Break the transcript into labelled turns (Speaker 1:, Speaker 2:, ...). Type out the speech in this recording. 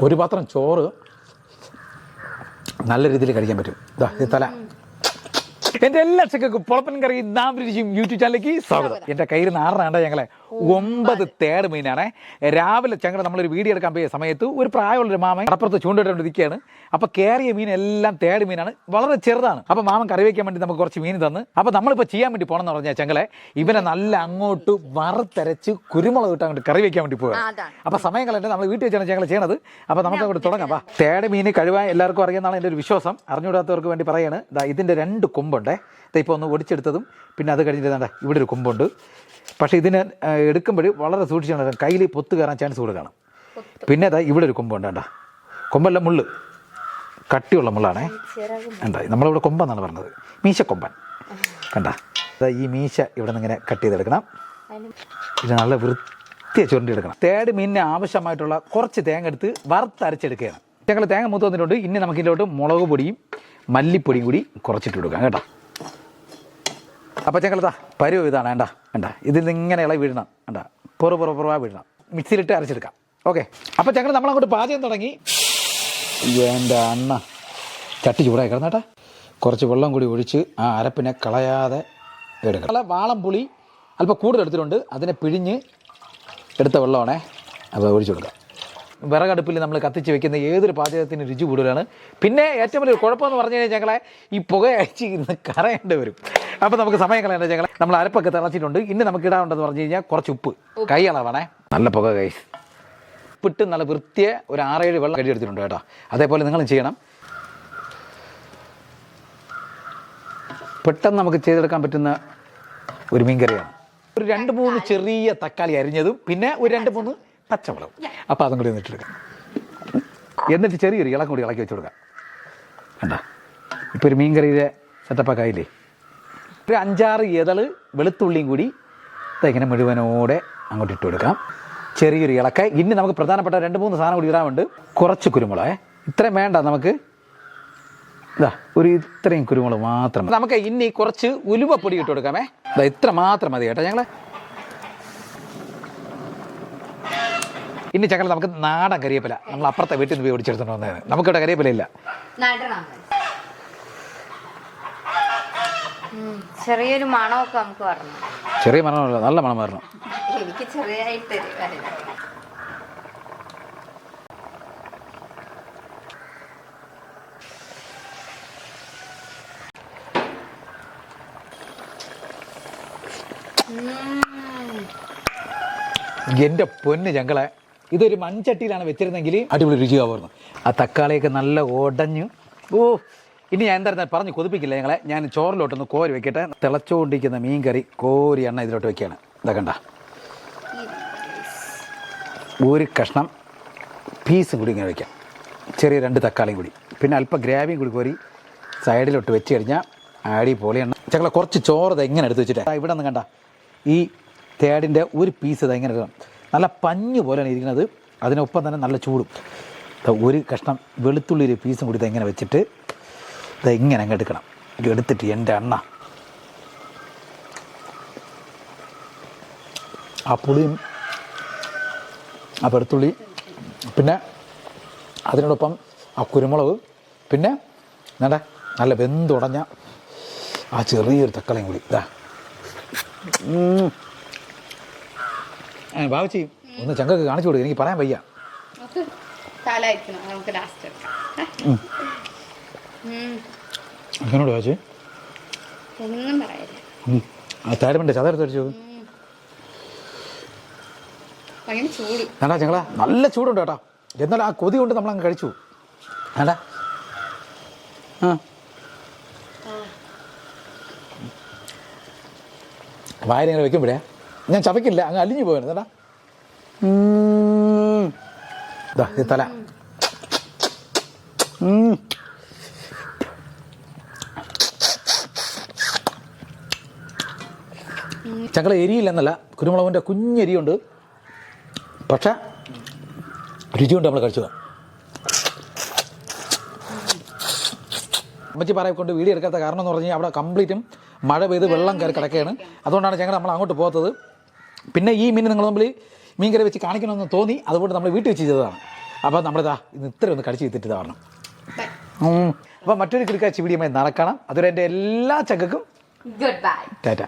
Speaker 1: ഒരു പാത്രം ചോറ് നല്ല രീതിയിൽ കഴിക്കാൻ പറ്റും. ഇതാ ഈ തല. എൻ്റെ എല്ലാ ചക്കക്കും പൊളപ്പൻ കറി നാമരുചിയും യൂട്യൂബ് ചാനലിലേക്ക് സ്വാഗതം. എൻ്റെ കയ്യിൽ നിന്ന് 6 ഞങ്ങളെ 9 തേട് മീനാണ്. രാവിലെ ചങ്ങല നമ്മളൊരു വീഡിയോ എടുക്കാൻ പോയ സമയത്ത് ഒരു പ്രായമുള്ളൊരു മാമൻ കടപ്പുറത്ത് ചൂണ്ടിട്ടുകൊണ്ട് ഇരിക്കുകയാണ്. അപ്പോൾ കയറിയ മീൻ എല്ലാം തേട് മീനാണ്, വളരെ ചെറുതാണ്. അപ്പോൾ മാമൻ കറി വയ്ക്കാൻ വേണ്ടി നമുക്ക് കുറച്ച് മീൻ തന്ന്. അപ്പോൾ നമ്മളിപ്പോൾ ചെയ്യാൻ വേണ്ടി പോകണമെന്ന് പറഞ്ഞാൽ ചങ്ങളെ ഇവനെ നല്ല അങ്ങോട്ട് വറുത്തരച്ച് കുരുമുളക് ഇട്ട് അങ്ങോട്ട് കറി വയ്ക്കാൻ വേണ്ടി പോകുക. അപ്പോൾ സമയം കളഞ്ഞിട്ട് നമ്മൾ വീട്ടിൽ വെച്ചാണ് ഞങ്ങൾ ചെയ്യണത്. അപ്പോൾ നമുക്ക് അങ്ങോട്ട് തുടങ്ങാം. വാ. തേട് മീൻ കഴിവാൻ എല്ലാവർക്കും അറിയാമെന്നാണ് എൻ്റെ ഒരു വിശ്വാസം. അറിഞ്ഞുകൂടാത്തവർക്ക് വേണ്ടി പറയുകയാണ്. ഇതിൻ്റെ 2 കൊമ്പുണ്ട്. ഇപ്പോൾ ഒന്ന് ഒടിച്ചെടുത്തതും പിന്നെ അത് കഴിഞ്ഞിട്ട് ഇവിടെ ഒരു കൊമ്പുണ്ട്. പക്ഷേ ഇതിന് എടുക്കുമ്പോൾ വളരെ സൂക്ഷിച്ചാണ്, കയ്യിൽ പൊത്ത് കയറാൻ ചാൻസ് കൊടുക്കണം. പിന്നെ ഇവിടെ ഒരു കൊമ്പുണ്ട്. കണ്ട കൊമ്പല്ല, മുള്ള്, കട്ടിയുള്ള മുള്ളാണേ. കണ്ട നമ്മളിവിടെ കൊമ്പെന്നാണ് പറഞ്ഞത്, മീശക്കൊമ്പൻ. കണ്ട ഈ മീശ ഇവിടെ നിന്ന് ഇങ്ങനെ കട്ട് ചെയ്തെടുക്കണം. ഇത് നല്ല വൃത്തിയായി ചുരണ്ടിയെടുക്കണം. തേട് മീനിന് ആവശ്യമായിട്ടുള്ള കുറച്ച് തേങ്ങ എടുത്ത് വറുത്തരച്ചെടുക്കുകയാണ്. ഞങ്ങൾ തേങ്ങ മൂത്ത് വന്നിട്ടുണ്ട്. ഇനി നമുക്ക് ഇതിലോട്ട് മുളക് പൊടിയും മല്ലിപ്പൊടിയും കൂടി കുറച്ചിട്ട് കൊടുക്കാം കേട്ടോ. അപ്പോൾ ഞങ്ങളതാ പരുവ് ഇതാണ്. വേണ്ട ഇതിൽ നിന്ന് ഇങ്ങനെ ഇളകി വീഴണം. പുറവാ വീഴണം. മിക്സിയിലിട്ട് അരച്ചെടുക്കാം. ഓക്കെ. അപ്പോൾ ഞങ്ങൾ നമ്മളങ്ങോട്ട് പാചകം തുടങ്ങി. എൻ്റെ അണ്ണ ചട്ടി ചൂടായി കിടന്നേട്ടാ. കുറച്ച് വെള്ളം കൂടി ഒഴിച്ച് ആ അരപ്പിനെ കളയാതെ എടുക്കണം. നല്ല വാളം പുളി അല്പം കൂടുതൽ എടുത്തിട്ടുണ്ട്. അതിനെ പിഴിഞ്ഞ് എടുത്ത വെള്ളമാണേ. അപ്പോൾ ഒഴിച്ചു കൊടുക്കാം. വിറകടുപ്പിൽ നമ്മൾ കത്തിച്ച് വെക്കുന്ന ഏതൊരു പാചകത്തിന് രുചി കൂടുതലാണ്. പിന്നെ ഏറ്റവും വലിയ കുഴപ്പമെന്ന് പറഞ്ഞു കഴിഞ്ഞാൽ ഞങ്ങളെ ഈ പുക അയച്ച് ഇന്ന് കറയേണ്ടി വരും. അപ്പോൾ നമുക്ക് സമയം കളയേണ്ട ഞങ്ങളെ നമ്മൾ അരപ്പൊക്കെ തിളച്ചിട്ടുണ്ട്. ഇനി നമുക്ക് ഇടാനുണ്ടെന്ന് പറഞ്ഞു കഴിഞ്ഞാൽ കുറച്ച് ഉപ്പ്, കൈ അളവാണേ. നല്ല പുക കൈ ഉപ്പിട്ട് നല്ല വൃത്തിയെ ഒരു 6-7 വെള്ളം കഴുകിയെടുത്തിട്ടുണ്ട് കേട്ടോ. അതേപോലെ നിങ്ങളും ചെയ്യണം. പെട്ടെന്ന് നമുക്ക് ചെയ്തെടുക്കാൻ പറ്റുന്ന ഒരു മീൻകറിയാണ്. ഒരു 2-3 ചെറിയ തക്കാളി അരിഞ്ഞതും പിന്നെ ഒരു 2-3 പച്ചമുളക്. അപ്പോൾ അതും കൂടി ഇട്ടെടുക്കാം. എന്നിട്ട് ചെറിയൊരു ഇളം കൂടി ഇളക്കി വെച്ച് കൊടുക്കാം. കണ്ട ഇപ്പോൾ ഒരു മീൻകറിയിലെ സെറ്റപ്പൊക്കെ ആയില്ലേ. ഒരു 5-6 ഇതള് വെളുത്തുള്ളിയും കൂടി ഇങ്ങനെ മുഴുവനോടെ അങ്ങോട്ട് ഇട്ട് കൊടുക്കാം. ചെറിയൊരു ഇളക്ക. ഇനി നമുക്ക് പ്രധാനപ്പെട്ട 2-3 സാധനം കൂടി ഇടാനുണ്ട്. കുറച്ച് കുരുമുളക്. ഇത്രയും വേണ്ട നമുക്ക്. ഒരു ഇത്രയും കുരുമുളക് മാത്രം. നമുക്ക് ഇനി കുറച്ച് ഉലുവപ്പൊടി ഇട്ട് കൊടുക്കാമേ. ഇത്ര മാത്രം മതി കേട്ടോ. ഞങ്ങൾ ഇനി ചക്കല നമുക്ക് നാടൻ കരിയേപ്പില നമ്മൾ അപ്പുറത്തെ വീട്ടിൽ നിന്ന് പോയി ഓടിച്ചെടുത്തോണ്ട് വന്നത്. നമുക്കിവിടെ കരിയേപ്പില ഇല്ല.
Speaker 2: ചെറിയൊരു മണമൊക്കെ നമുക്ക് വരണം.
Speaker 1: ചെറിയ മണമല്ല, നല്ല മണം വരണം.
Speaker 2: എനിക്ക് ചെറിയായിട്ട്
Speaker 1: എൻ്റെ പൊന്ന് ഞങ്ങളെ ഇതൊരു മൺചട്ടിയിലാണ് വെച്ചിരുന്നെങ്കിൽ അടിപൊളി രുചിയാവുമായിരുന്നു. ആ തക്കാളിയൊക്കെ നല്ല ഉടഞ്ഞു. ഇനി ഞാൻ എന്തായിരുന്നു പറഞ്ഞ് കൊതിപ്പിക്കില്ല ഞങ്ങളെ. ഞാൻ ചോറിലോട്ടൊന്ന് കോരി വെക്കട്ടെ. തിളച്ചുകൊണ്ടിരിക്കുന്ന മീൻ കറി കോരി എണ്ണ ഇതിലോട്ട് വെക്കുകയാണ്. ഇതാ കണ്ട ഒരു കഷ്ണം പീസും കൂടി ഇങ്ങനെ വയ്ക്കാം. ചെറിയ 2 തക്കാളിയും കൂടി പിന്നെ അല്പം ഗ്രാവിയും കൂടി കോരി സൈഡിലോട്ട് വെച്ച് കഴിഞ്ഞാൽ അടിപൊളി എണ്ണ. ഞങ്ങളെ കുറച്ച് ചോറ് ഇതെങ്ങനെ എടുത്ത് വെച്ചിട്ട് ഇവിടെ നിന്ന് കണ്ട ഈ തേടിൻ്റെ ഒരു പീസ് ഇതെങ്ങനെ ഇടണം. നല്ല പഞ്ഞ് പോലെയാണ് ഇരിക്കുന്നത്. അതിനൊപ്പം തന്നെ നല്ല ചൂടും. ഒരു കഷ്ണം വെളുത്തുള്ളി ഒരു പീസും കൂടി ഇതെങ്ങനെ വെച്ചിട്ട് ഇതെങ്ങനെ അങ്ങ് എടുക്കണം. ഇത് എടുത്തിട്ട് എൻ്റെ എണ്ണ ആ പുളിയും ആ വെളുത്തുള്ളി പിന്നെ അതിനോടൊപ്പം ആ കുരുമുളക് പിന്നെ നല്ല വെന്തുടഞ്ഞ ആ ചെറിയൊരു തക്കാളിയും കൂടി. ഭാവിച്ചി ഒന്ന് ചങ്കക്ക് കാണിച്ചു കൊടുക്കുക. എനിക്ക് പറയാൻ വയ്യ. എന്നോട് ഭാവിച്ചി ആ താരമുണ്ട് ചതയെടുത്ത് വെച്ചു. വേണ്ടാ ചങ്ങള നല്ല ചൂടുണ്ട് കേട്ടോ. എന്നാലും ആ കൊതി കൊണ്ട് നമ്മളങ്ങ് കഴിച്ചു. വേണ്ട വായന ഇങ്ങനെ വെക്കുമ്പോഴേ ഞാൻ ചവയ്ക്കില്ല, അങ്ങ് അലിഞ്ഞു പോയാണ്. ചേട്ടാ തല ചക്കള എരിയില്ലെന്നല്ല, കുരുമുളകിൻ്റെ കുഞ്ഞെരിയുണ്ട്. പക്ഷേ രുചി കൊണ്ട് നമ്മൾ കഴിച്ചത്. അമ്മച്ചി പറയെക്കൊണ്ട് വീഡിയോ എടുക്കാത്ത കാരണം എന്ന് പറഞ്ഞാൽ അവിടെ കംപ്ലീറ്റും മഴ പെയ്ത് വെള്ളം കയറി കിടക്കുകയാണ്. അതുകൊണ്ടാണ് ഞങ്ങൾ നമ്മൾ അങ്ങോട്ട് പോകാത്തത്. പിന്നെ ഈ മീൻ നിങ്ങൾ നമ്മൾ മീൻ കറി വെച്ച് കാണിക്കണമെന്ന് തോന്നി, അതുകൊണ്ട് നമ്മൾ വീട്ടിൽ വെച്ച് ചെയ്തതാണ്. അപ്പോൾ നമ്മളിതാ ഇന്ന് ഇത്ര ഒന്ന് കടിച്ച് ചെയ്തിട്ട് തരണം. അപ്പോൾ മറ്റൊരു കിടക്കാച്ചി വീഡിയോ നാളെ കാണാം. അതുവരെ എൻ്റെ എല്ലാ ചക്കക്കും
Speaker 2: ഗുഡ് ബൈ.
Speaker 1: ടാറ്റ.